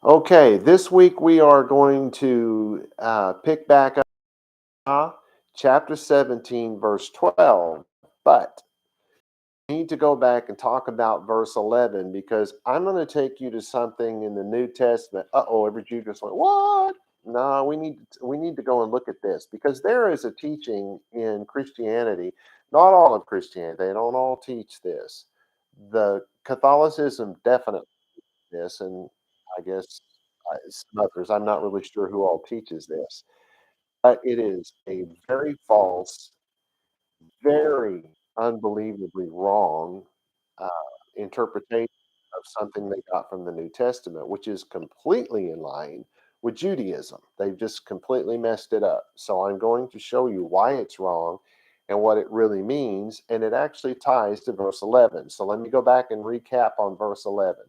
Okay, this week we are going to pick back up chapter 17, verse 12. But I need to go back and talk about verse 11 because I'm going to take you to something in the New Testament. Every Jew just went, what? No, we need to go and look at this because there is a teaching in Christianity, not all of Christianity, they don't all teach this. The Catholicism definitely this, and I guess some others. I'm not really sure who all teaches this, but it is a very false, very unbelievably wrong uh, interpretation of something they got from the New Testament, which is completely in line with Judaism. They've just completely messed it up. So I'm going to show you why it's wrong and what it really means, and it actually ties to verse 11. So let me go back and recap on verse 11.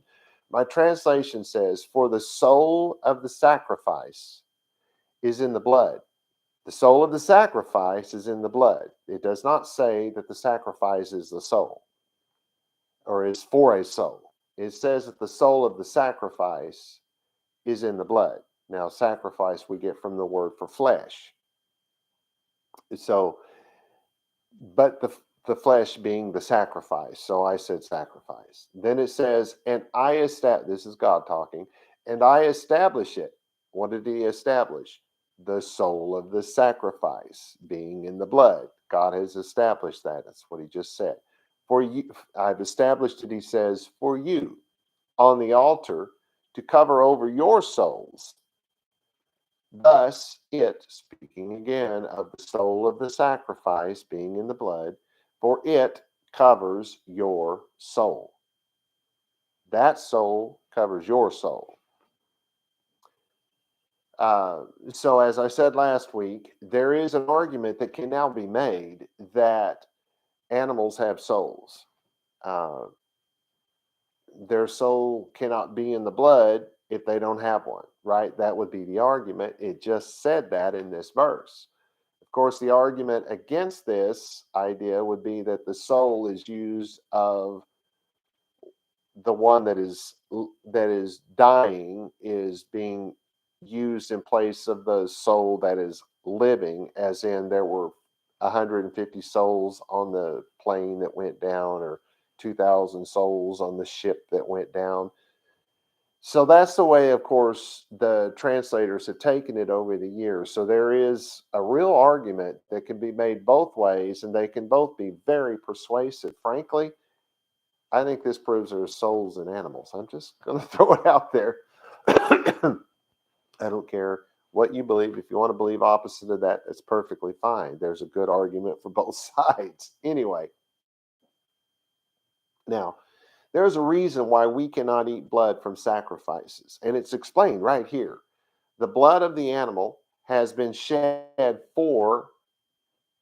My translation says, "For the soul of the sacrifice is in the blood." The soul of the sacrifice is in the blood. It does not say that the sacrifice is the soul or is for a soul. It says that the soul of the sacrifice is in the blood. Now, sacrifice we get from the word for flesh. So, but the flesh being the sacrifice. So I said sacrifice. Then it says, and I establish, this is God talking, and I establish it. What did he establish? The soul of the sacrifice being in the blood. God has established that. That's what he just said. For you, I've established it, he says, for you on the altar to cover over your souls. Thus, it, speaking again of the soul of the sacrifice being in the blood, for it covers your soul. That soul covers your soul. So, as I said last week, there is an argument that can now be made that animals have souls. Uh, their soul cannot be in the blood if they don't have one, right? That would be the argument. It just said that in this verse. Of course, the argument against this idea would be that the soul is used of the one that is dying is being used in place of the soul that is living, as in there were 150 souls on the plane that went down or 2,000 souls on the ship that went down. So that's the way, of course, the translators have taken it over the years. So there is a real argument that can be made both ways, and they can both be very persuasive. Frankly, I think this proves there are souls in animals. I'm just going to throw it out there. I don't care what you believe. If you want to believe opposite of that, it's perfectly fine. There's a good argument for both sides. Anyway, now, there's a reason why we cannot eat blood from sacrifices, and it's explained right here. The blood of the animal has been shed for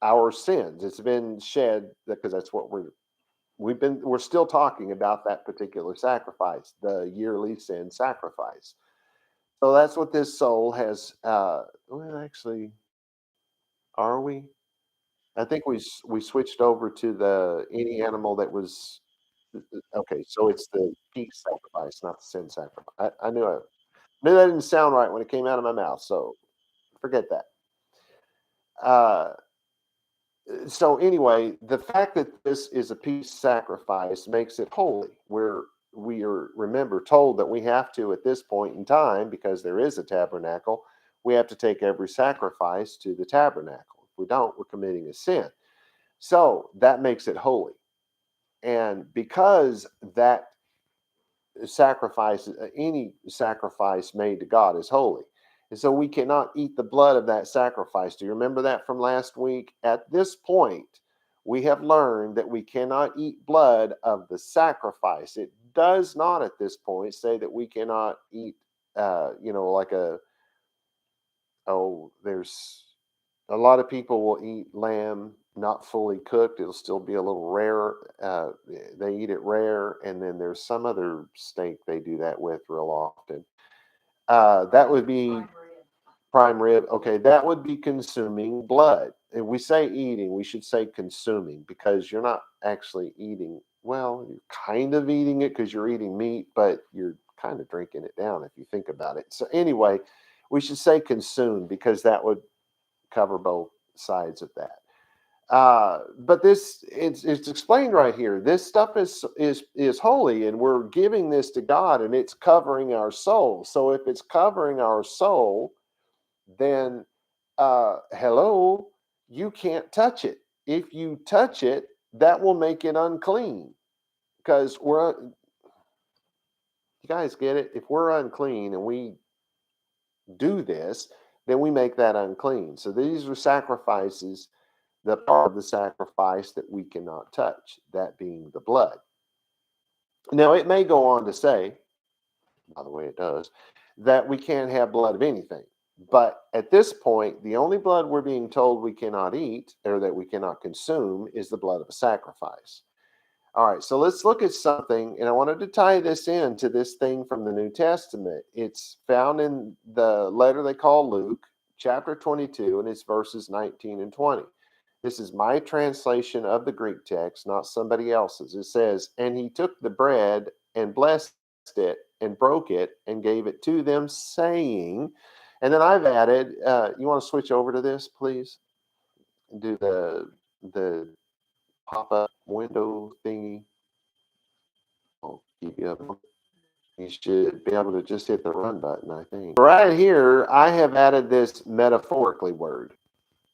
our sins. It's been shed because that's what we're still talking about that particular sacrifice, the yearly sin sacrifice. So that's what this soul has. Well, actually, are we? I think we switched over to the any animal that was okay. So it's the peace sacrifice, not the sin sacrifice. I knew that didn't sound right when it came out of my mouth. So forget that. Uh, so anyway, the fact that this is a peace sacrifice makes it holy. We are, remember, told that we have to, at this point in time, because there is a tabernacle, we have to take every sacrifice to the tabernacle. If we don't, we're committing a sin. So that makes it holy. And because that sacrifice, any sacrifice made to God is holy. And so we cannot eat the blood of that sacrifice. Do you remember that from last week? At this point, we have learned that we cannot eat blood of the sacrifice. It does not at this point say that we cannot eat, like there's a lot of people will eat lamb not fully cooked. It'll still be a little rare. They eat it rare. And then there's some other steak they do that with real often. That would be prime rib. Okay, that would be consuming blood. And we say eating, we should say consuming because you're not actually eating. Well, you're kind of eating it because you're eating meat, but you're kind of drinking it down if you think about it. So anyway, we should say consume because that would cover both sides of that. But this it's explained right here. This stuff is holy, and we're giving this to God, and it's covering our soul. So if it's covering our soul, then hello, you can't touch it. If you touch it, that will make it unclean. Because you guys get it? If we're unclean and we do this, then we make that unclean. So these are sacrifices, the part of the sacrifice that we cannot touch, that being the blood. Now, it may go on to say, by the way, it does, that we can't have blood of anything. But at this point, the only blood we're being told we cannot eat or that we cannot consume is the blood of a sacrifice. All right, so let's look at something, and I wanted to tie this into this thing from the New Testament. It's found in the letter they call Luke, chapter 22, and it's verses 19 and 20. This is my translation of the Greek text, not somebody else's. It says, "And he took the bread and blessed it and broke it and gave it to them, saying," and then I've added, you want to switch over to this, please? Do the pop-up window thingy. I'll keep you up. You should be able to just hit the run button, I think. Right here, I have added this metaphorically word,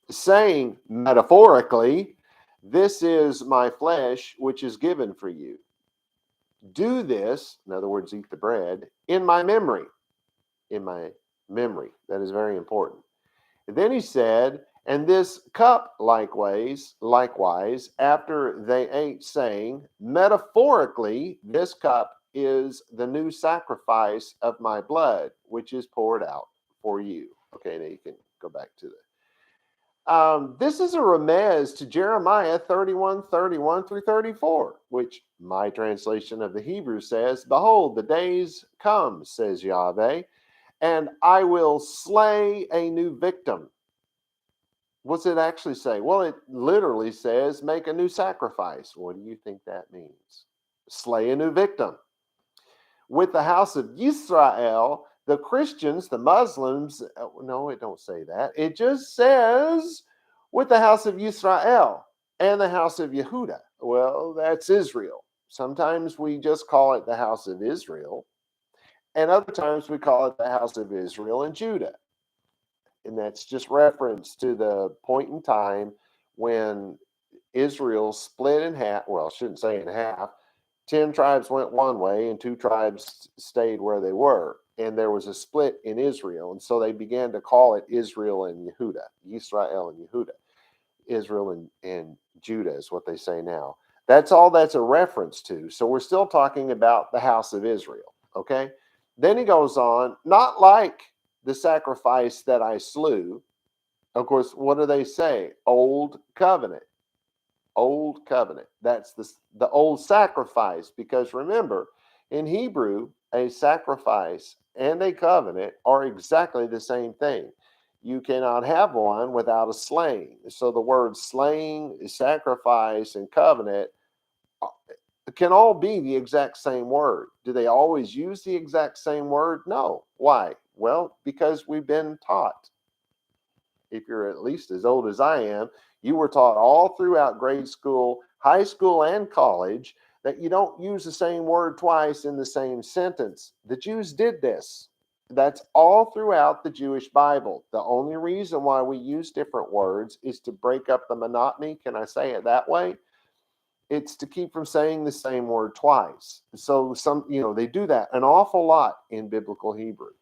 saying metaphorically, "This is my flesh, which is given for you. Do this," in other words, eat the bread, "in my memory." In my memory. That is very important. And then he said, "And this cup likewise, after they ate, saying," metaphorically, "this cup is the new sacrifice of my blood, which is poured out for you." Okay, now you can go back to the. This is a remez to Jeremiah 31 through 34, which my translation of the Hebrew says, "Behold, the days come, says Yahweh, and I will slay a new victim." What's it actually say? Well, it literally says, make a new sacrifice. What do you think that means? Slay a new victim. "With the house of Israel," the Christians, the Muslims, no, it don't say that. It just says, "with the house of Israel and the house of Yehuda." Well, that's Israel. Sometimes we just call it the house of Israel, and other times we call it the house of Israel and Judah. And that's just reference to the point in time when Israel split in half. Well, I shouldn't say in half. 10 tribes went one way and 2 tribes stayed where they were. And there was a split in Israel. And so they began to call it Israel and Yehuda, Israel and Yehuda. Israel and Judah is what they say now. That's all that's a reference to. So we're still talking about the house of Israel. Okay. Then he goes on, "Not like the sacrifice that I slew." Of course, what do they say? Old covenant. Old covenant. That's the old sacrifice. Because remember, in Hebrew, a sacrifice and a covenant are exactly the same thing. You cannot have one without a slaying. So the word slaying, sacrifice, and covenant can all be the exact same word. Do they always use the exact same word? No. Why? Well, because we've been taught. If you're at least as old as I am, you were taught all throughout grade school, high school, and college that you don't use the same word twice in the same sentence. The Jews did this. That's all throughout the Jewish Bible. The only reason why we use different words is to break up the monotony. Can I say it that way? It's to keep from saying the same word twice. So they do that an awful lot in biblical Hebrew.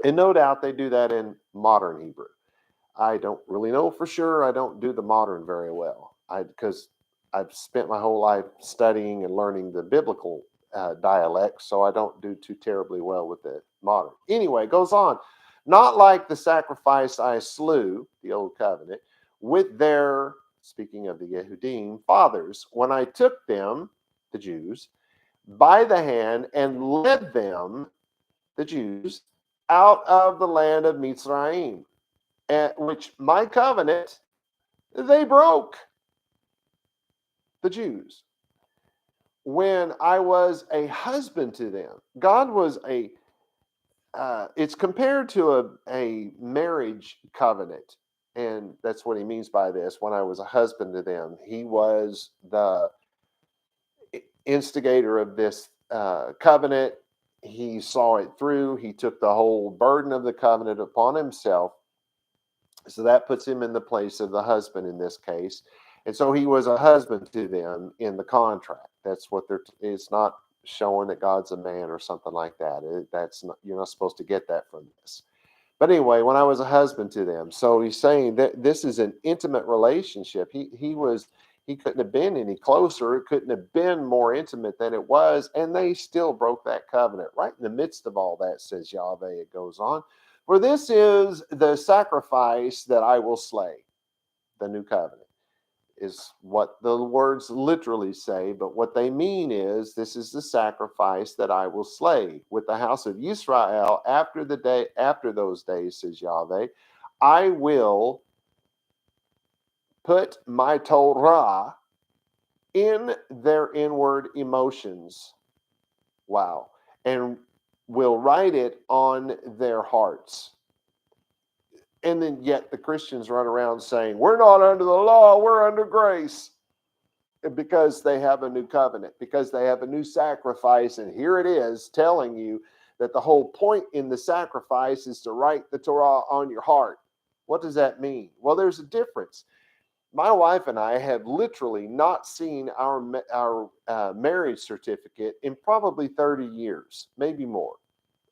And no doubt they do that in modern Hebrew. I don't really know for sure. I don't do the modern very well because I've spent my whole life studying and learning the biblical dialect, so I don't do too terribly well with the modern. Anyway, it goes on. "Not like the sacrifice I slew," the old covenant, "with their," speaking of the Yehudim, "fathers, when I took them," the Jews, "by the hand and led them," the Jews, "out of the land of Mitzrayim, at which my covenant they broke," the Jews. when I was a husband to them. God was it's compared to a marriage covenant. And that's what he means by this. When I was a husband to them, he was the instigator of this covenant. He saw it through. He took the whole burden of the covenant upon himself. So that puts him in the place of the husband in this case. And so he was a husband to them in the contract. That's what it's not showing that God's a man or something like that. That's not, you're not supposed to get that from this. But anyway, when I was a husband to them, so he's saying that this is an intimate relationship. He couldn't have been any closer. It couldn't have been more intimate than it was, and they still broke that covenant. Right in the midst of all that, says Yahweh, it goes on. For this is the sacrifice that I will slay. The new covenant is what the words literally say, but what they mean is this is the sacrifice that I will slay with the house of Israel after those days, says Yahweh. I will put my Torah in their inward emotions. Wow. And will write it on their hearts. And then yet the Christians run around saying, we're not under the law, we're under grace. Because they have a new covenant, because they have a new sacrifice. And here it is telling you that the whole point in the sacrifice is to write the Torah on your heart. What does that mean? Well, there's a difference. My wife and I have literally not seen our marriage certificate in probably 30 years, maybe more.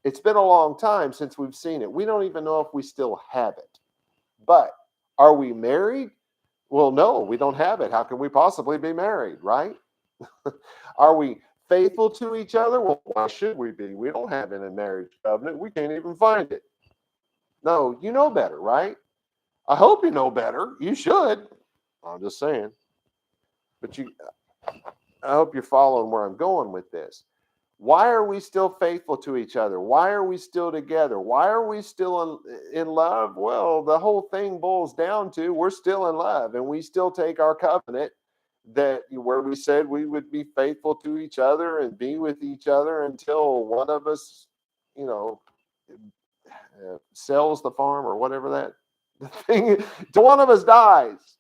It's been a long time since we've seen it. We don't even know if we still have it. But are we married? Well, no, we don't have it. How can we possibly be married, right? Are we faithful to each other? Well, why should we be? We don't have it in a marriage covenant. We can't even find it. No, you know better, right? I hope you know better. You should. I'm just saying. But I hope you're following where I'm going with this. Why are we still faithful to each other? Why are we still together? Why are we still in love? Well, the whole thing boils down to we're still in love, and we still take our covenant that where we said we would be faithful to each other and be with each other until one of us, sells the farm or whatever that thing, till one of us dies.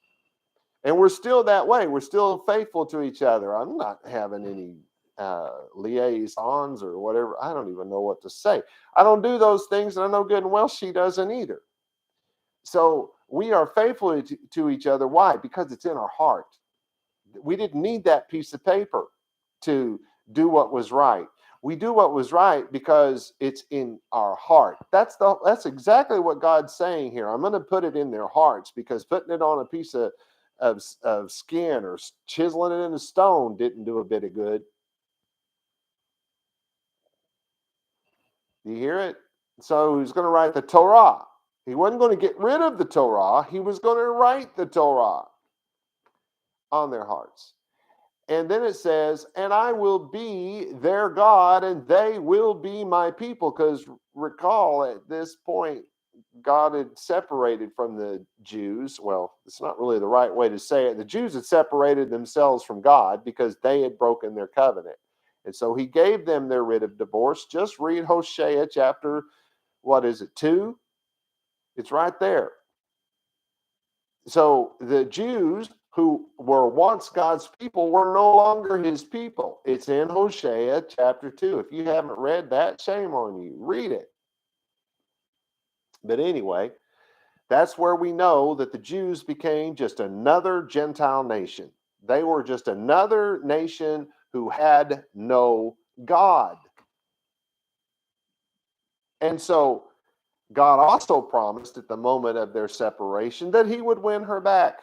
And we're still that way. We're still faithful to each other. I'm not having any liaisons or whatever. I don't even know what to say. I don't do those things, and I know good and well she doesn't either. So we are faithful to each other. Why? Because it's in our heart. We didn't need that piece of paper to do what was right. We do what was right because it's in our heart. That's exactly what God's saying here. I'm going to put it in their hearts, because putting it on a piece of skin or chiseling it in a stone didn't do a bit of good. Do you hear it? So he's going to write the Torah. He wasn't going to get rid of the Torah. He was going to write the Torah on their hearts. And then it says, and I will be their God, and they will be my people. Because recall, at this point, God had separated from the Jews. Well, it's not really the right way to say it. The Jews had separated themselves from God because they had broken their covenant. And so he gave them their writ of divorce. Just read Hosea chapter, 2? It's right there. So the Jews who were once God's people were no longer his people. It's in Hosea chapter 2. If you haven't read that, shame on you. Read it. But anyway, that's where we know that the Jews became just another Gentile nation. They were just another nation who had no God. And so God also promised at the moment of their separation that he would win her back,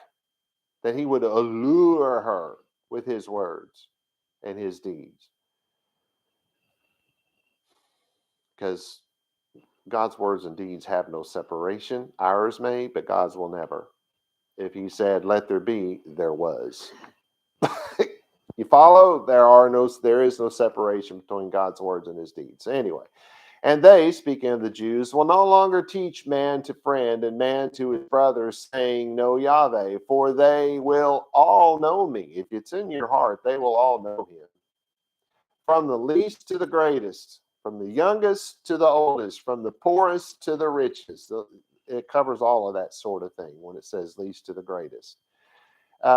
that he would allure her with his words and his deeds. Because God's words and deeds have no separation. Ours may, but God's will never. If he said, let there be, there was. You follow? There is no separation between God's words and his deeds. Anyway, and they, speaking of the Jews, will no longer teach man to friend and man to his brother, saying, know Yahweh, for they will all know me. If it's in your heart, they will all know him. from the least to the greatest, from the youngest to the oldest, from the poorest to the richest. It covers all of that sort of thing when it says least to the greatest.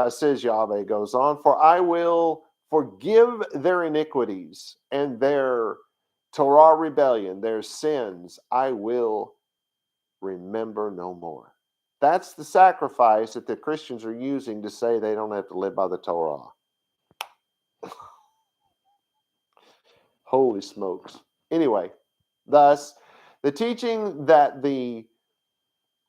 Says Yahweh, goes on, for I will forgive their iniquities and their Torah rebellion, their sins, I will remember no more. That's the sacrifice that the Christians are using to say they don't have to live by the Torah. Holy smokes. Anyway, thus, the teaching that the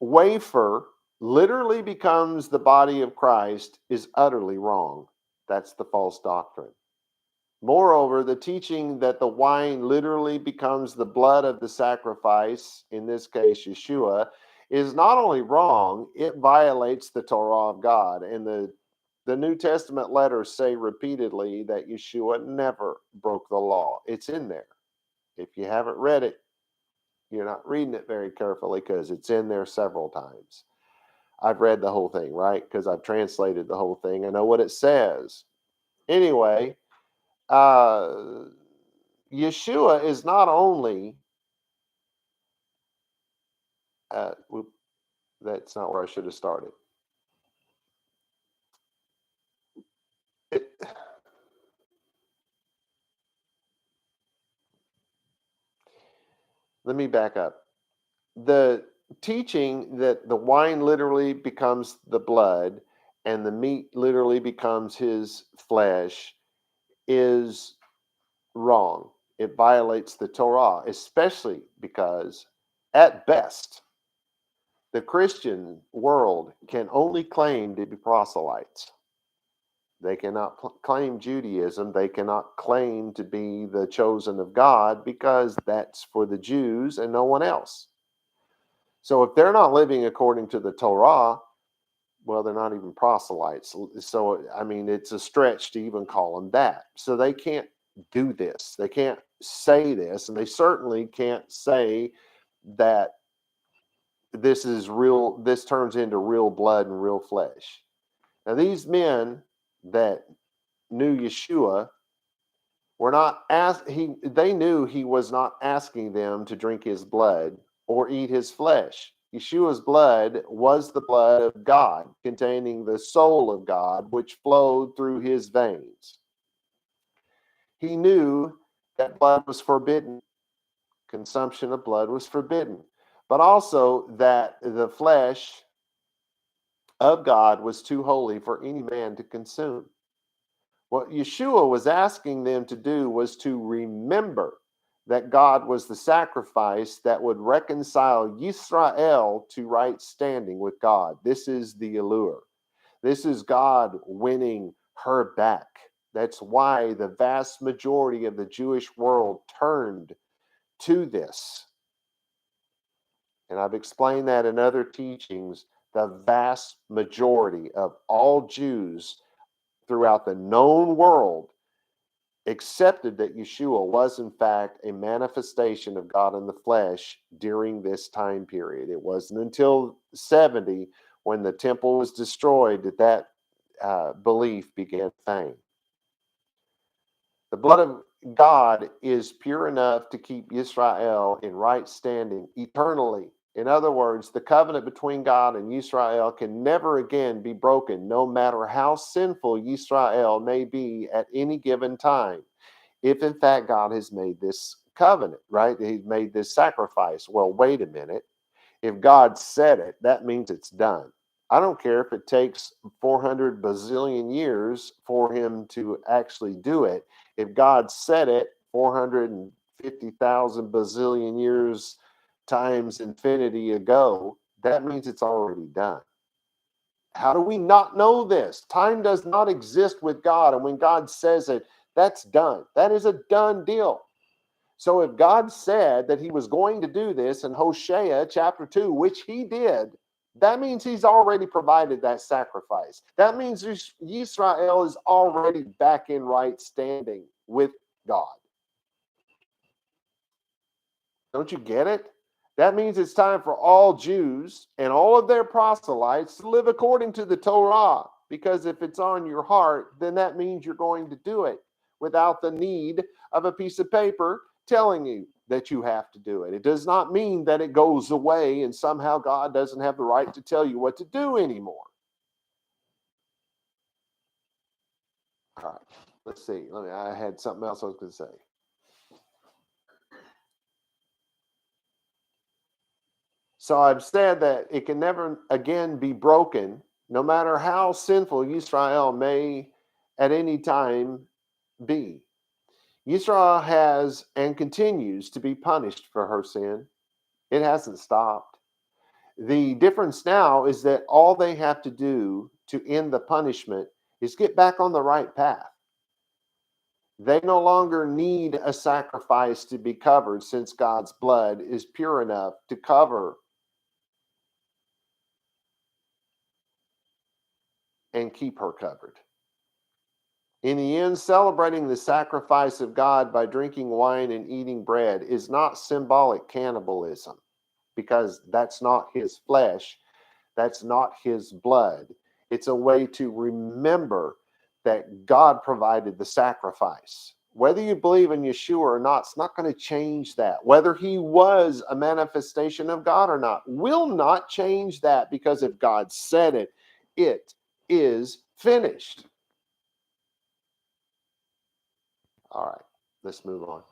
wafer literally becomes the body of Christ is utterly wrong. That's the false doctrine. Moreover, the teaching that the wine literally becomes the blood of the sacrifice, in this case Yeshua, is not only wrong, it violates the Torah of God. And the New Testament letters say repeatedly that Yeshua never broke the law. It's in there. If you haven't read it, you're not reading it very carefully, because it's in there several times. I've read the whole thing, right? Because I've translated the whole thing. I know what it says. Anyway, Yeshua is not only, that's not where I should have started. Let me back up. The teaching that the wine literally becomes the blood and the meat literally becomes his flesh is wrong. It violates the Torah, especially because, at best, the Christian world can only claim to be proselytes. They cannot claim Judaism. They cannot claim to be the chosen of God, because that's for the Jews and no one else. So if they're not living according to the Torah, well, they're not even proselytes. So, I mean, it's a stretch to even call them that. So they can't do this. They can't say this. And they certainly can't say that this is real, this turns into real blood and real flesh. Now, these men that knew Yeshua were not they knew he was not asking them to drink his blood or eat his flesh. Yeshua's blood was the blood of God, containing the soul of God, which flowed through his veins. He knew that blood was forbidden. Consumption of blood was forbidden, but also that the flesh of God was too holy for any man to consume. What Yeshua was asking them to do was to remember that God was the sacrifice that would reconcile Yisrael to right standing with God. This is the allure. This is God winning her back. That's why the vast majority of the Jewish world turned to this. And I've explained that in other teachings. The vast majority of all Jews throughout the known world accepted that Yeshua was in fact a manifestation of God in the flesh during this time period. It wasn't until 70, when the temple was destroyed, that belief began to fade. The blood of God is pure enough to keep Israel in right standing eternally. In other words, the covenant between God and Israel can never again be broken, no matter how sinful Israel may be at any given time. If in fact God has made this covenant, right? He's made this sacrifice. Well, wait a minute. If God said it, that means it's done. I don't care if it takes 400 bazillion years for him to actually do it. If God said it 450,000 bazillion years times infinity ago, that means it's already done. How do we not know this? Time does not exist with God. And when God says it, that's done. That is a done deal. So if God said that he was going to do this in Hosea chapter 2, which he did, that means he's already provided that sacrifice. That means Israel is already back in right standing with God. Don't you get it? That means it's time for all Jews and all of their proselytes to live according to the Torah. Because if it's on your heart, then that means you're going to do it. without the need of a piece of paper telling you that you have to do it. It does not mean that it goes away and somehow God doesn't have the right to tell you what to do anymore. All right, let's see. I had something else I was going to say. So I've said that it can never again be broken, no matter how sinful Israel may at any time be. Israel has and continues to be punished for her sin. It hasn't stopped. The difference now is that all they have to do to end the punishment is get back on the right path. They no longer need a sacrifice to be covered, since God's blood is pure enough to cover and keep her covered. In the end, celebrating the sacrifice of God by drinking wine and eating bread is not symbolic cannibalism, because that's not his flesh, that's not his blood. It's a way to remember that God provided the sacrifice. Whether you believe in Yeshua or not, it's not going to change that. Whether he was a manifestation of God or not will not change that, because if God said it, it is finished. All right, let's move on.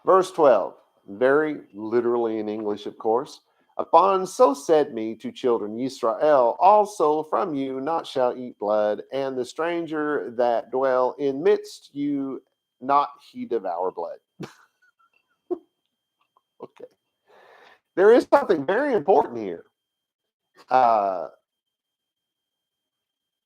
Verse 12, very literally in English, of course. Upon so said me to children Israel, also from you not shall eat blood, and the stranger that dwell in midst you, not he devour blood. Okay. There is something very important here.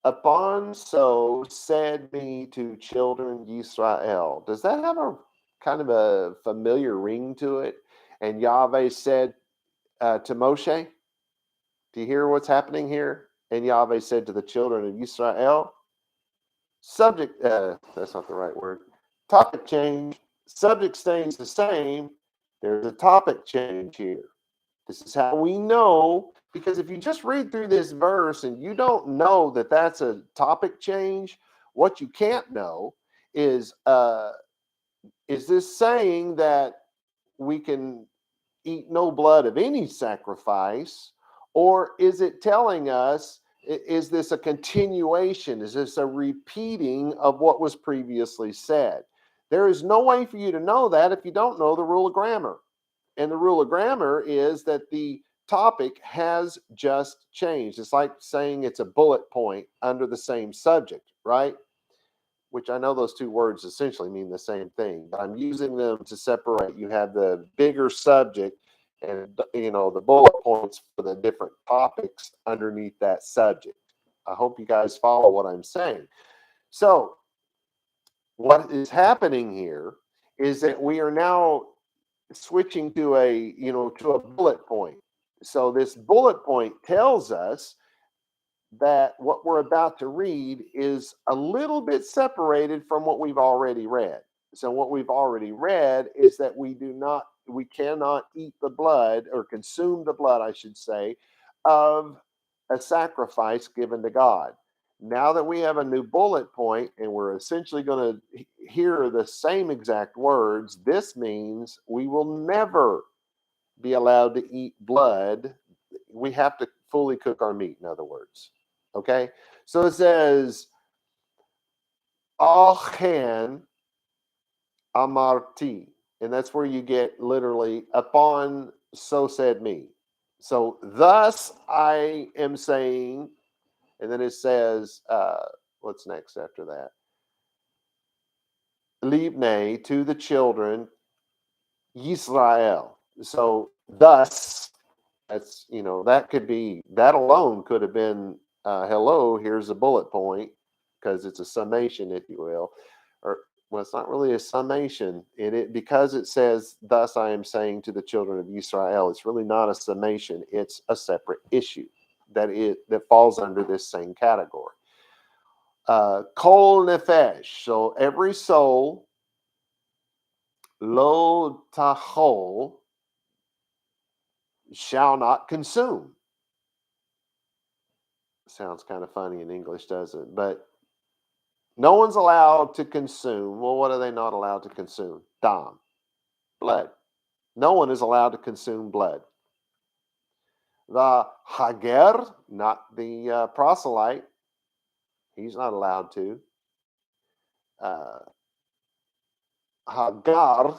Upon so said me to children Israel. Does that have a kind of a familiar ring to it? And Yahweh said to Moshe, do you hear what's happening here? And Yahweh said to the children of Israel, subject, that's not the right word, topic change, subject stays the same. There's a topic change here. This is how we know, because if you just read through this verse and you don't know that that's a topic change, what you can't know is this saying that we can eat no blood of any sacrifice, or is it telling us, is this a continuation? Is this a repeating of what was previously said? There is no way for you to know that if you don't know the rule of grammar. And the rule of grammar is that the topic has just changed. It's like saying it's a bullet point under the same subject, right? Which I know those two words essentially mean the same thing, but I'm using them to separate. You have the bigger subject and, the bullet points for the different topics underneath that subject. I hope you guys follow what I'm saying. So what is happening here is that we are now switching to a bullet point. So this bullet point tells us that what we're about to read is a little bit separated from what we've already read. So what we've already read is that we cannot eat the blood, or consume the blood, I should say, of a sacrifice given to God. Now that we have a new bullet point and we're essentially going to hear the same exact words, this means we will never be allowed to eat blood. We have to fully cook our meat, in other words. Okay? So it says, Achan amarti. And that's where you get literally, upon so said me. So thus I am saying, and then it says, what's next after that? Libne, to the children, Yisrael. So thus, that's, that could be, that alone could have been, hello, here's a bullet point, because it's a summation, if you will. Or, well, it's not really a summation. Because it says, thus I am saying to the children of Israel, it's really not a summation. It's a separate issue that falls under this same category. Kol nefesh, so every soul, lo tachol, shall not consume. Sounds kind of funny in English, doesn't it? But No one's allowed to consume. Well, what are they not allowed to consume? Dam, blood. No one is allowed to consume blood. The Hager, not the proselyte, he's not allowed to. Uh, Hagar,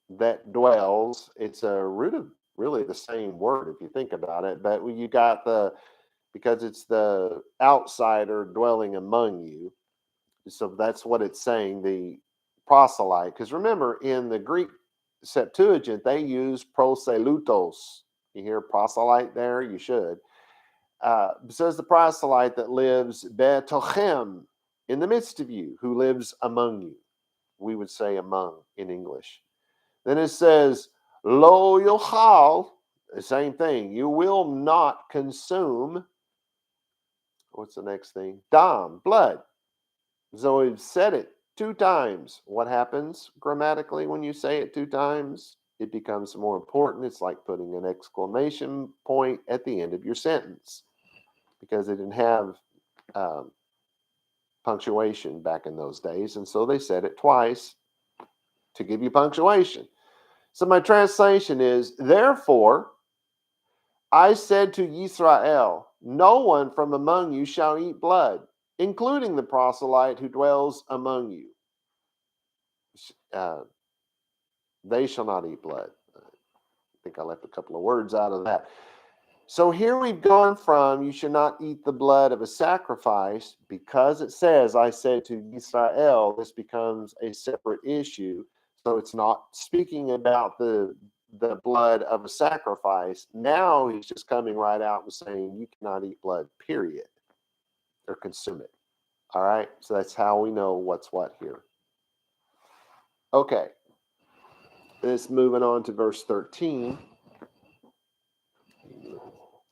that dwells, it's a root of really the same word if you think about it, but you got because it's the outsider dwelling among you. So that's what it's saying, the proselyte. Because remember, in the Greek Septuagint, they use proselutos. You hear proselyte there? You should. Says the proselyte that lives betochem, in the midst of you, who lives among you. We would say among in English. Then it says, lo yochal, the same thing. You will not consume. What's the next thing? Dam, blood. So we've said it 2 times. What happens grammatically when you say it 2 times? It becomes more important. It's like putting an exclamation point at the end of your sentence because they didn't have punctuation back in those days. And so they said it twice to give you punctuation. So my translation is, therefore, I said to Yisrael, no one from among you shall eat blood, including the proselyte who dwells among you. They shall not eat blood. I think I left a couple of words out of that. So here we've gone from you should not eat the blood of a sacrifice because it says, I said to Israel, this becomes a separate issue. So it's not speaking about the blood of a sacrifice. Now he's just coming right out and saying you cannot eat blood, period, or consume it. All right. So that's how we know what's what here. Okay. Let's moving on to verse 13.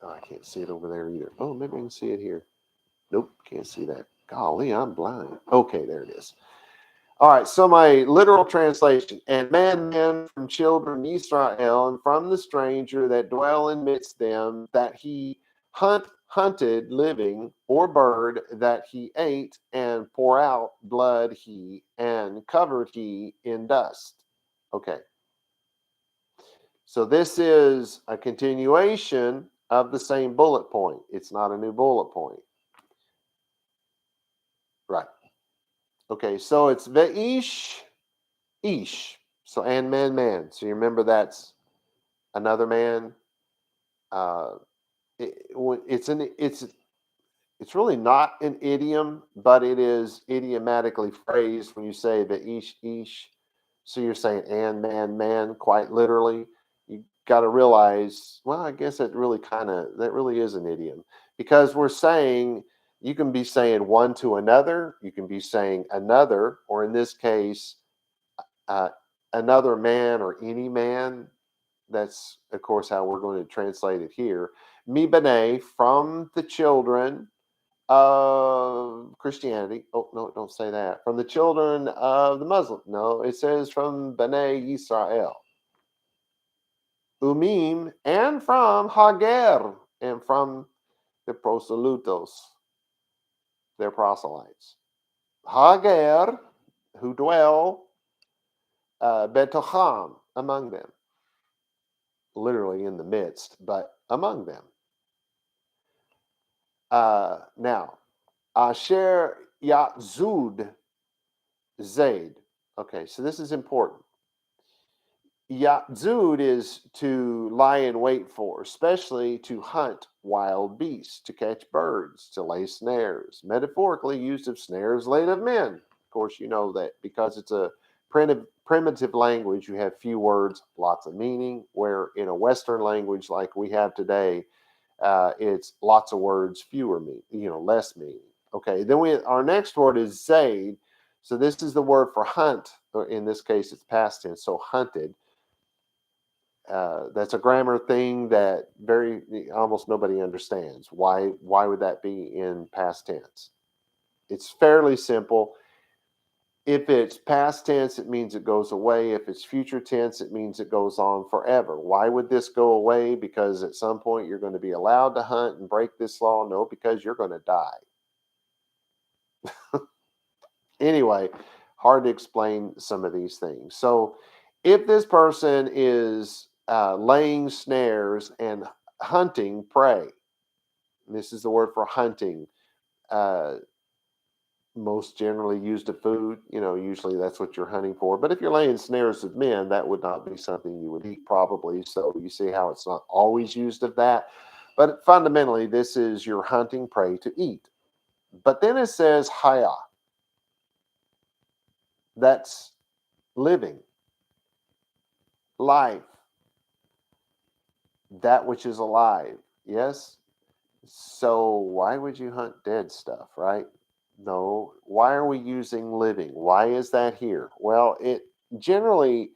Oh, I can't see it over there either. Oh, maybe I can see it here. Nope, can't see that. Golly, I'm blind. Okay, there it is. All right, so my literal translation, and man from children Israel, and from the stranger that dwell in midst them, that he hunted living or bird, that he ate, and pour out blood he, and covered he in dust. Okay. So this is a continuation of the same bullet point. It's not a new bullet point. Right. Okay, so it's ve'ish, ish. So and man. So you remember that's another man. It's really not an idiom, but it is idiomatically phrased when you say ve'ish, ish. So you're saying and man, quite literally. You got to realize, well, I guess that really is an idiom because we're saying you can be saying one to another, you can be saying another, or in this case, another man or any man. That's, of course, how we're going to translate it here. Mi b'nai, from the children of Christianity. Oh, no, don't say that. From the children of the Muslim. No, it says from b'nai Yisrael. Umim, and from Hager, and from the proselytos, their proselytes. Hager, who dwell betocham, among them. Literally in the midst, but among them. Now, Asher Yatzud Zaid. Okay, so this is important. Yatzud is to lie in wait for, especially to hunt wild beasts, to catch birds, to lay snares, metaphorically used of snares laid of men. Of course, you know that because it's a primitive language, you have few words, lots of meaning, where in a Western language like we have today, it's lots of words, fewer meaning, less meaning. Okay, then our next word is zaid. So this is the word for hunt, or in this case, it's past tense, so hunted. That's a grammar thing that almost nobody understands. Why would that be in past tense? It's fairly simple. If it's past tense, it means it goes away. If it's future tense, it means it goes on forever. Why would this go away? Because at some point you're going to be allowed to hunt and break this law? No, because you're going to die. Anyway, hard to explain some of these things. So, if this person is laying snares and hunting prey, and this is the word for hunting, uh, most generally used to food, usually that's what you're hunting for. But if you're laying snares of men, that would not be something you would eat probably. So, you see how it's not always used of that. But fundamentally, this is your hunting prey to eat. But then it says haya. That's living, life, that which is alive. Yes? So why would you hunt dead stuff, right? No. Why are we using living? Why is that here? Well, it generally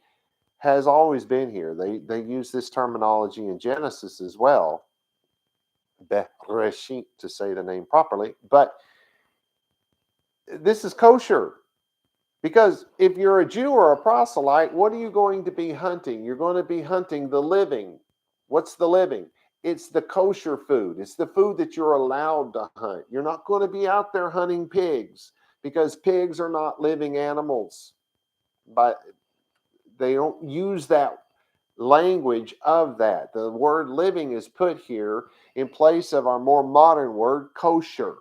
has always been here. They use this terminology in Genesis as well, Bereshit, to say the name properly. But this is kosher. Because if you're a Jew or a proselyte, what are you going to be hunting? You're going to be hunting the living. What's the living? It's the kosher food. It's the food that you're allowed to hunt. You're not going to be out there hunting pigs because pigs are not living animals. But they don't use that language of that. The word living is put here in place of our more modern word kosher.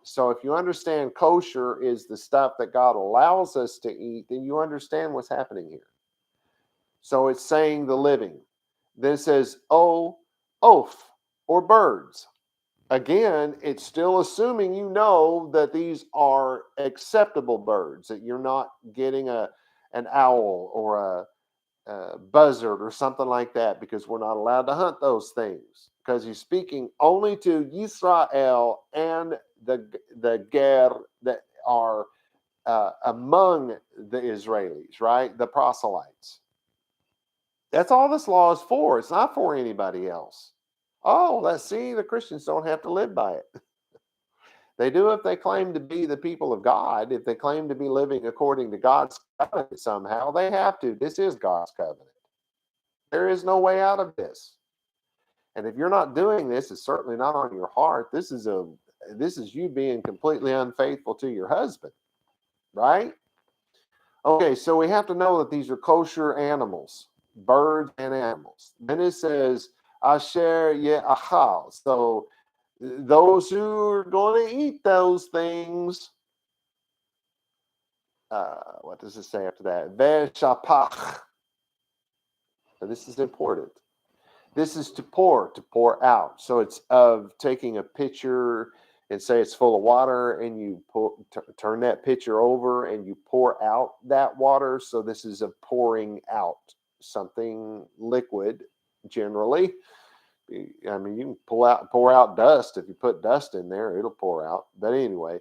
So if you understand kosher is the stuff that God allows us to eat, then you understand what's happening here. So it's saying the living. Then it says, oh, oaf, or birds. Again, it's still assuming you know that these are acceptable birds, that you're not getting an owl or a buzzard or something like that, because we're not allowed to hunt those things. Because he's speaking only to Yisrael and the ger that are among the Israelis, right? The proselytes. That's all this law is for. It's not for anybody else. Oh, let's see, the Christians don't have to live by it. They do if they claim to be the people of God. If they claim to be living according to God's covenant somehow, they have to. This is God's covenant. There is no way out of this. And if you're not doing this, it's certainly not on your heart. This is you being completely unfaithful to your husband, right? Okay, so we have to know that these are kosher animals, birds and animals. Then it says asher ye'achal. So those who are going to eat those things, what does it say after that? Ve'shapach. So this is important. This is to pour out. So it's of taking a pitcher and say it's full of water, and you turn that pitcher over and you pour out that water. So this is a pouring out something liquid generally. I mean, you can pour out dust. If you put dust in there, it'll pour out. But anyway,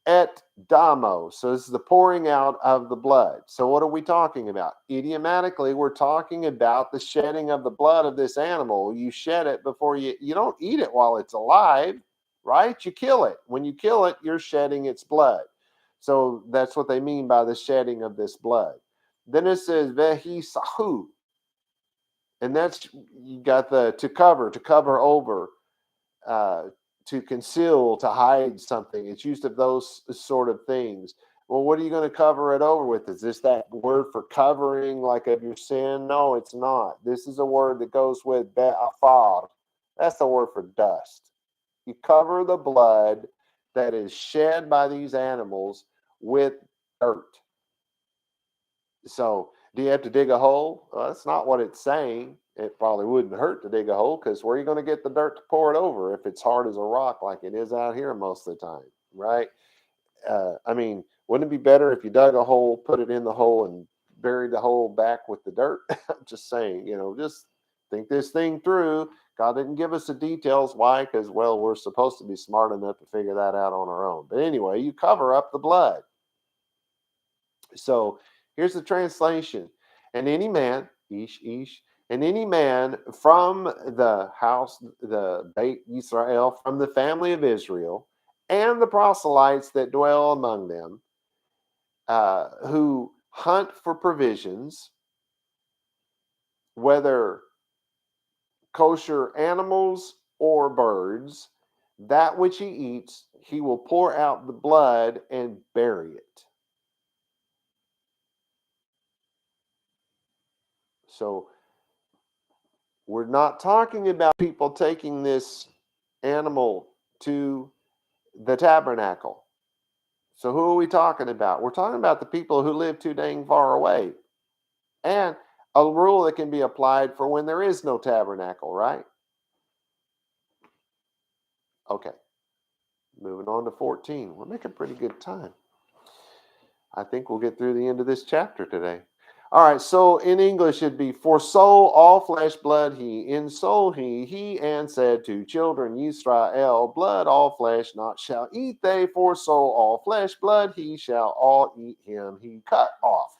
et damo. So this is the pouring out of the blood. So what are we talking about? Idiomatically, we're talking about the shedding of the blood of this animal. You shed it before you don't eat it while it's alive, right? You kill it. When you kill it, you're shedding its blood. So that's what they mean by the shedding of this blood. Then it says vehi sahu. And that's, you got the to cover over, uh, to conceal, to hide something. It's used of those sort of things. Well, what are you going to cover it over with? Is this that word for covering, like of your sin? No, it's not. This is a word that goes with be'afar. That's the word for dust. You cover the blood that is shed by these animals with dirt. So, do you have to dig a hole? Well, that's not what it's saying. It probably wouldn't hurt to dig a hole, because where are you going to get the dirt to pour it over if it's hard as a rock like it is out here most of the time, right? I mean, wouldn't it be better if you dug a hole, put it in the hole, and buried the hole back with the dirt? I'm just saying, just think this thing through. God didn't give us the details. Why? Because, well, we're supposed to be smart enough to figure that out on our own. But anyway, you cover up the blood. So here's the translation. And any man, ish, and any man from the house, the Beit Yisrael, from the family of Israel, and the proselytes that dwell among them, who hunt for provisions, whether kosher animals or birds, that which he eats, he will pour out the blood and bury it. So we're not talking about people taking this animal to the tabernacle. So who are we talking about? We're talking about the people who live too dang far away. And a rule that can be applied for when there is no tabernacle, right? Okay. Moving on to 14. We're making pretty good time. I think we'll get through the end of this chapter today. All right, so in English it'd be, for soul all flesh blood he, in soul he and said to children Yisrael, blood all flesh not shall eat they, for soul all flesh blood he shall all eat him he cut off.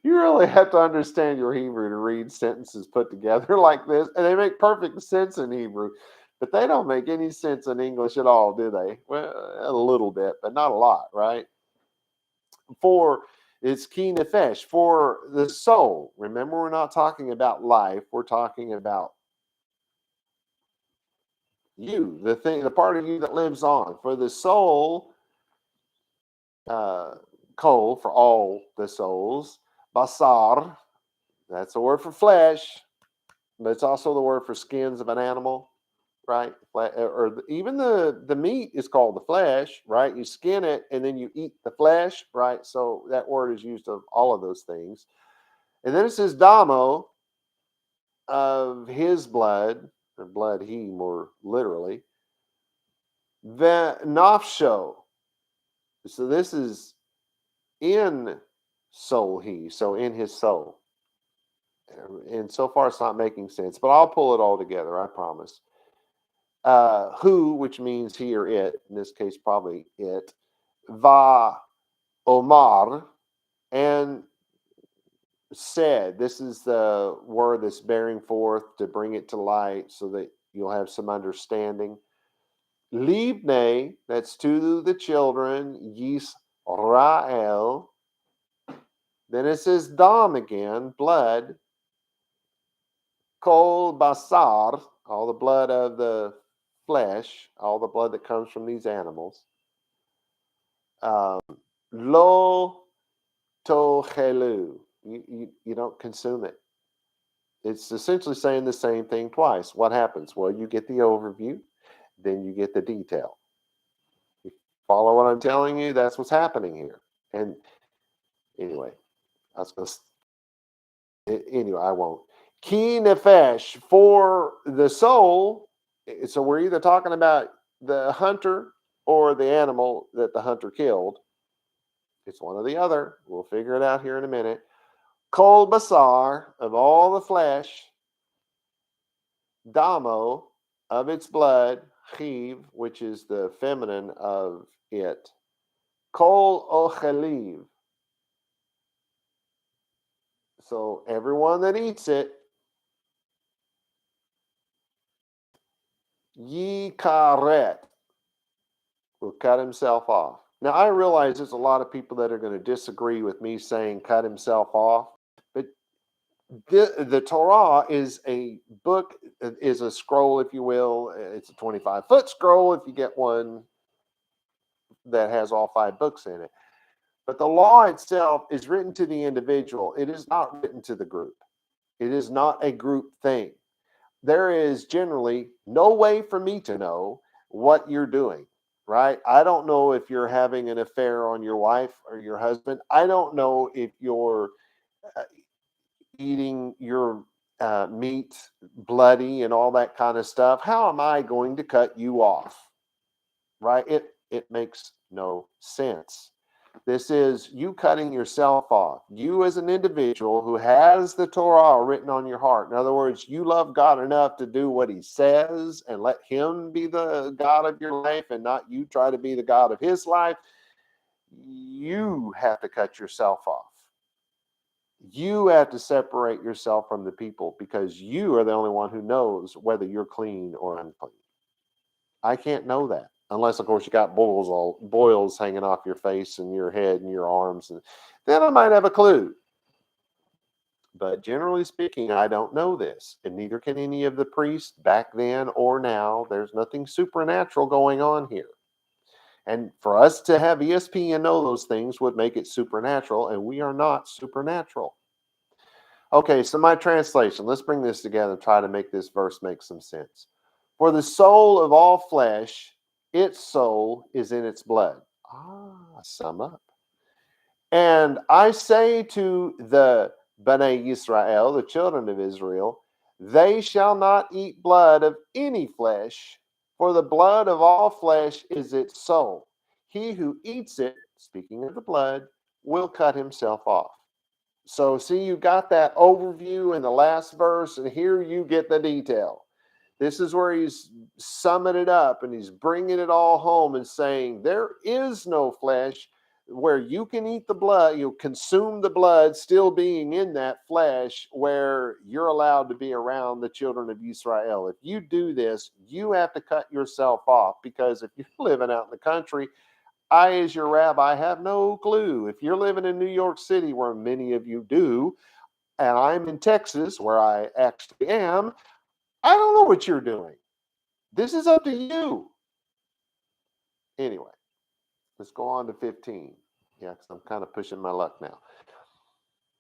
You really have to understand your Hebrew to read sentences put together like this, and they make perfect sense in Hebrew, but they don't make any sense in English at all, do they? Well, a little bit, but not a lot, right? For it's ki nefesh, for the soul. Remember, we're not talking about life, we're talking about you, the thing, the part of you that lives on. For the soul, kol, for all the souls, basar, that's a word for flesh, but it's also the word for skins of an animal, right? Or even the meat is called the flesh, right? You skin it and then you eat the flesh, right? So that word is used of all of those things. And then it says damo, of his blood, or blood he more literally, the nafsho. So this is in soul he, so in his soul. And so far it's not making sense, but I'll pull it all together, I promise. Who, which means he or it, in this case probably it, va omar, and said, this is the word that's bearing forth to bring it to light so that you'll have some understanding. Libne, that's to the children, Yisrael. Then it says dam again, blood. Kol basar, all the blood of the flesh, all the blood that comes from these animals. Lo tochelu, you don't consume it. It's essentially saying the same thing twice. What happens? Well, you get the overview, then you get the detail. You follow what I'm telling you? That's what's happening here. And anyway, I was going to, anyway, I won't. Ki nefesh, for the soul. So we're either talking about the hunter or the animal that the hunter killed. It's one or the other. We'll figure it out here in a minute. Kol basar, of all the flesh. Damo, of its blood. Chiv, which is the feminine of it. Kol ocheliv. So everyone that eats it, yikaret, will cut himself off. Now I realize there's a lot of people that are going to disagree with me saying cut himself off, but the Torah is a book, is a scroll, if you will. It's a 25-foot scroll if you get one that has all 5 books in it. But the law itself is written to the individual. It is not written to the group. It is not a group thing. There is generally no way for me to know what you're doing, right? I don't know if you're having an affair on your wife or your husband. I don't know if you're eating your meat bloody and all that kind of stuff. How am I going to cut you off, right? It makes no sense. This is you cutting yourself off. You as an individual who has the Torah written on your heart. In other words, you love God enough to do what he says and let him be the God of your life and not you try to be the God of his life. You have to cut yourself off. You have to separate yourself from the people because you are the only one who knows whether you're clean or unclean. I can't know that. Unless, of course, you got boils hanging off your face and your head and your arms. And then I might have a clue. But generally speaking, I don't know this, and neither can any of the priests back then or now. There's nothing supernatural going on here. And for us to have ESP and know those things would make it supernatural, and we are not supernatural. Okay, so my translation, let's bring this together and try to make this verse make some sense. For the soul of all flesh, its soul is in its blood. Sum up. And I say to the Bnei Yisrael, the children of Israel, they shall not eat blood of any flesh, for the blood of all flesh is its soul. He who eats it, speaking of the blood, will cut himself off. So, see, you got that overview in the last verse, and here you get the detail. This is where he's summing it up and he's bringing it all home and saying, there is no flesh where you can eat the blood, you consume the blood still being in that flesh, where you're allowed to be around the children of Israel. If you do this, you have to cut yourself off, because if you're living out in the country, I, as your rabbi, have no clue. If you're living in New York City, where many of you do, and I'm in Texas, where I actually am, I don't know what you're doing. This is up to you. Anyway, let's go on to 15. Yeah, because I'm kind of pushing my luck now.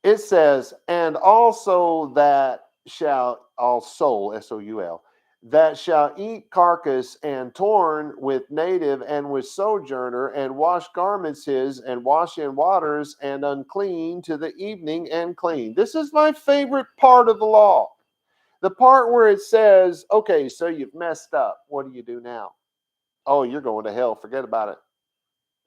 It says, and also that shall, all soul, S-O-U-L, that shall eat carcass and torn with native and with sojourner, and wash garments his, and wash in waters, and unclean to the evening and clean. This is my favorite part of the law. The part where it says, okay, so you've messed up. What do you do now? Oh, you're going to hell. Forget about it.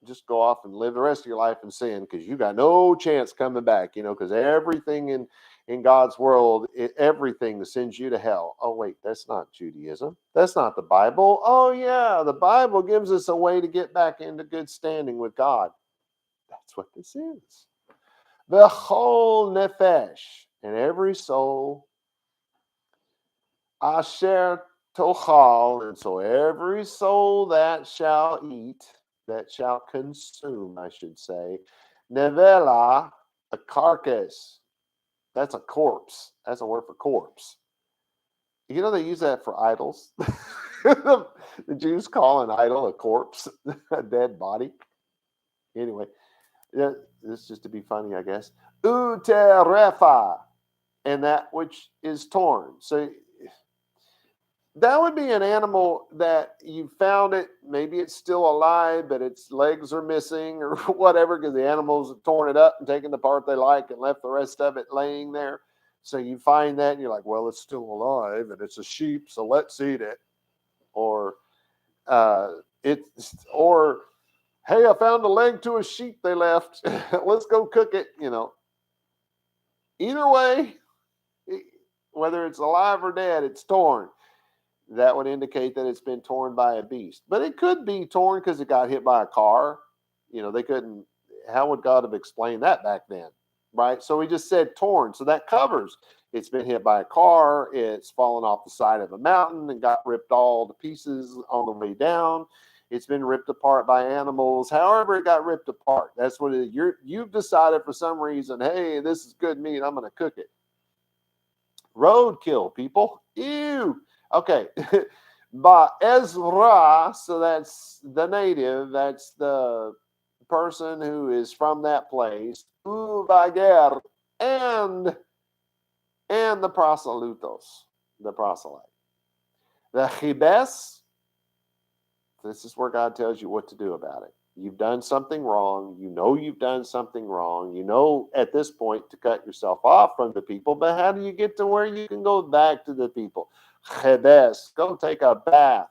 Just go off and live the rest of your life in sin, because you got no chance coming back, because everything in God's world, everything sends you to hell. Oh, wait, that's not Judaism. That's not the Bible. Oh, yeah, the Bible gives us a way to get back into good standing with God. That's what this is. The whole nefesh, and every soul, asher tochal, and so every soul that shall eat, that shall consume, I should say, nevela, a carcass. That's a corpse. That's a word for corpse. They use that for idols. The Jews call an idol a corpse, a dead body. Anyway, this is just to be funny, I guess. Uterefa, and that which is torn. So that would be an animal that you found it, maybe it's still alive, but its legs are missing or whatever, because the animals have torn it up and taken the part they like and left the rest of it laying there. So you find that and you're like, well, it's still alive and it's a sheep, so let's eat it. Or hey, I found a leg to a sheep they left. Let's go cook it, Either way, whether it's alive or dead, it's torn. That would indicate that it's been torn by a beast. But it could be torn because it got hit by a car. They couldn't, how would God have explained that back then? Right? So he just said torn. So that covers, it's been hit by a car, it's fallen off the side of a mountain and got ripped all to pieces on the way down. It's been ripped apart by animals. However it got ripped apart, that's what it is. You've decided for some reason, hey, this is good meat, I'm going to cook it. Roadkill, people. Ew. Okay. But Ezra, so that's the native, that's the person who is from that place. Uvager, and the proselytos, the proselyte. The chibes, this is where God tells you what to do about it. You've done something wrong. You've done something wrong. At this point to cut yourself off from the people. But how do you get to where you can go back to the people? Chebes, go take a bath.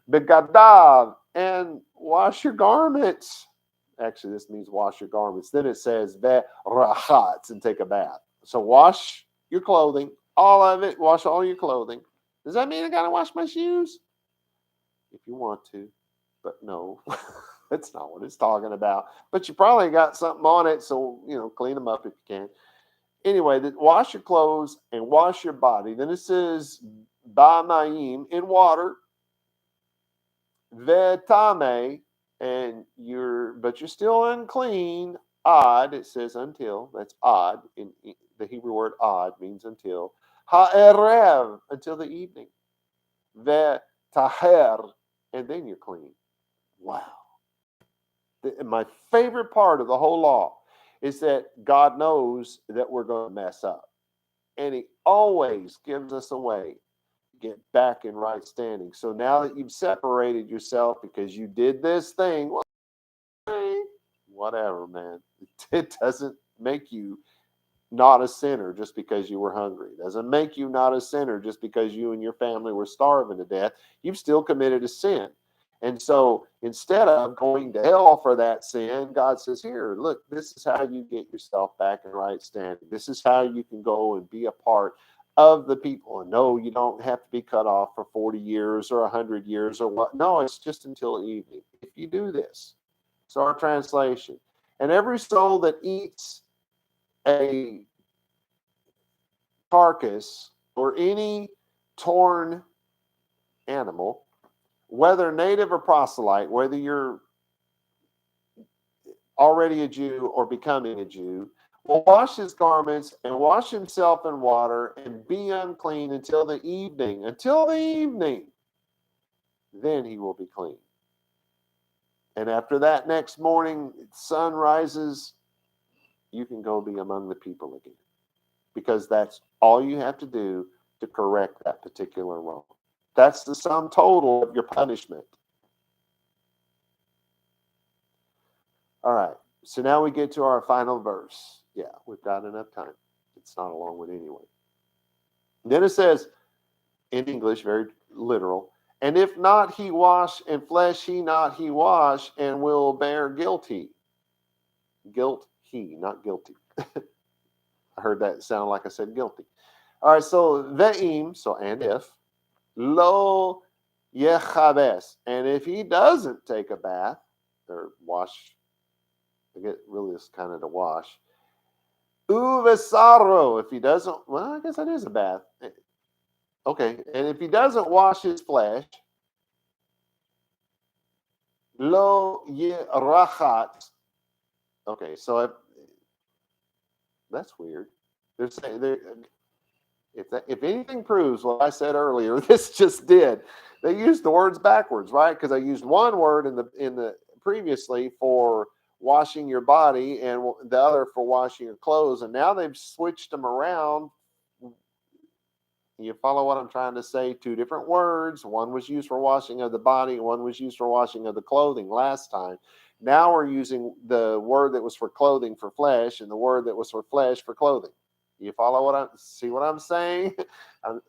Begadav, and wash your garments. Actually, this means wash your garments. Then it says verachat, and take a bath. So wash your clothing, all of it. Wash all your clothing. Does that mean I got to wash my shoes? If you want to. But no, that's not what it's talking about. But you probably got something on it, so, clean them up if you can. Anyway, wash your clothes and wash your body. Then it says, ba'mayim, in water, vetame, but you're still unclean, Ad, it says until. That's ad. In the Hebrew word ad means until. Ha'erev, until the evening. Ve'taher, and then you're clean. Wow. My favorite part of the whole law is that God knows that we're going to mess up. And he always gives us a way to get back in right standing. So now that you've separated yourself because you did this thing, well, whatever, man. It doesn't make you not a sinner just because you were hungry. It doesn't make you not a sinner just because you and your family were starving to death. You've still committed a sin. And so instead of going to hell for that sin, God says, here, look, this is how you get yourself back in right standing. This is how you can go and be a part of the people. And no, you don't have to be cut off for 40 years or 100 years or what. No, it's just until evening. If you do this, it's our translation. And every soul that eats a carcass or any torn animal, whether native or proselyte, whether you're already a Jew or becoming a Jew, will wash his garments and wash himself in water and be unclean until the evening. Until the evening, then he will be clean. And after that next morning, sun rises, you can go be among the people again. Because that's all you have to do to correct that particular wrong. That's the sum total of your punishment. All right, so now we get to our final verse. Yeah, we've got enough time. It's not a long one anyway. Then it says, in English, very literal, and if not he wash, and flesh he not he wash, and will bear guilty. Guilt he, not guilty. I heard that sound like I said guilty. All right, so ve'im, so and if, lo yechabes, and if he doesn't take a bath or wash, I get really is kind of to wash. Uvesaro, if he doesn't, well, I guess that is a bath. Okay, and if he doesn't wash his flesh, lo yerachat. Okay, so that's weird. They're saying if anything proves what I said earlier, this just did. They used the words backwards, right? Because I used one word in the previously for washing your body and the other for washing your clothes, and now they've switched them around. You follow what I'm trying to say? Two different words. One was used for washing of the body, one was used for washing of the clothing last time. Now we're using the word that was for clothing for flesh and the word that was for flesh for clothing. You follow what I'm saying?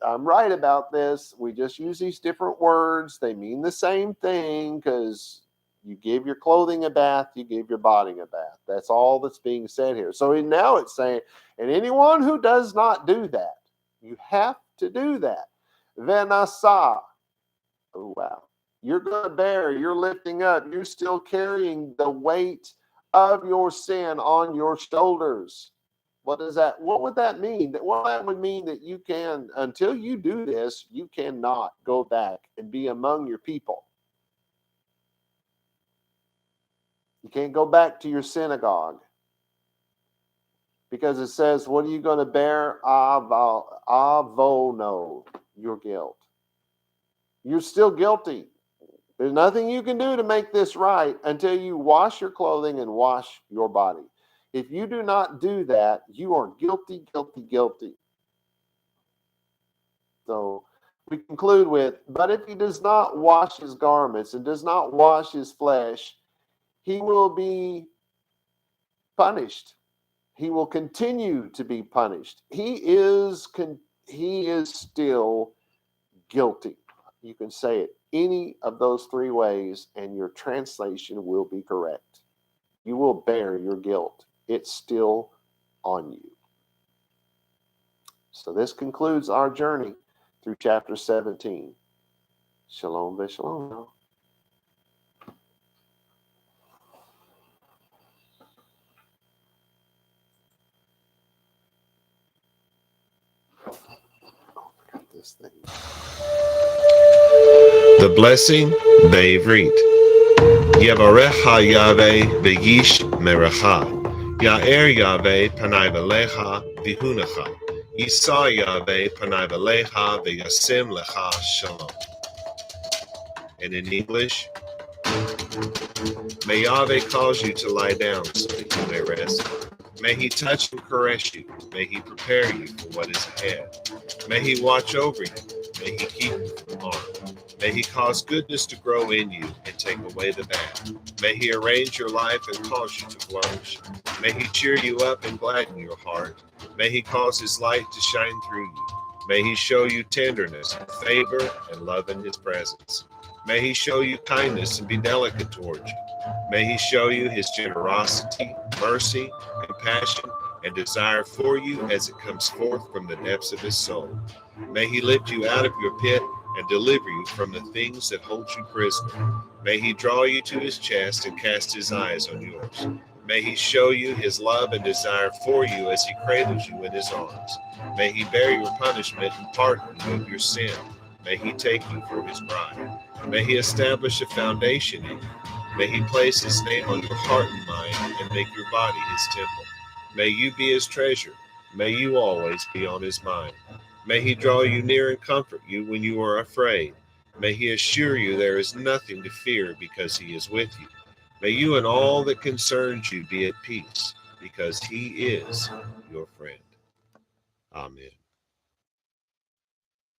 I'm right about this. We just use these different words. They mean the same thing because you give your clothing a bath, you give your body a bath. That's all that's being said here. So now it's saying, and anyone who does not do that, you have to do that. Venasa. Oh, wow. You're going to bear, you're lifting up, you're still carrying the weight of your sin on your shoulders. What would that mean? Well, that would mean that you can, until you do this, you cannot go back and be among your people. You can't go back to your synagogue. Because it says, what are you going to bear? Avono, your guilt. You're still guilty. There's nothing you can do to make this right until you wash your clothing and wash your body. If you do not do that, you are guilty, guilty, guilty. So we conclude with, but if he does not wash his garments and does not wash his flesh, he will be punished. He will continue to be punished. He is still guilty. You can say it any of those three ways, and your translation will be correct. You will bear your guilt. It's still on you. So this concludes our journey through chapter 17. Shalom v'shalom. This thing. The blessing, vaYiqra. Yevarecha Yahweh v'yish merecha. Ya'er Yahweh panai v'lecha v'hunecha. Yisa Yahweh panai v'lecha v'yasim lecha shalom. And in English, may Yahweh cause you to lie down so that you may rest. May he touch and caress you. May he prepare you for what is ahead. May he watch over you. May he keep you from harm. May he cause goodness to grow in you and take away the bad. May he arrange your life and cause you to flourish. May he cheer you up and gladden your heart. May he cause his light to shine through you. May he show you tenderness, favor, and love in his presence. May he show you kindness and be delicate towards you. May he show you his generosity, mercy, compassion, and desire for you as it comes forth from the depths of his soul. May he lift you out of your pit and deliver you from the things that hold you prisoner. May he draw you to his chest and cast his eyes on yours. May he show you his love and desire for you as he cradles you in his arms. May he bear your punishment and pardon you of your sin. May he take you for his bride. May he establish a foundation in you. May he place his name on your heart and mind and make your body his temple. May you be his treasure. May you always be on his mind. May he draw you near and comfort you when you are afraid. May he assure you there is nothing to fear because he is with you. May you and all that concerns you be at peace because he is your friend. Amen.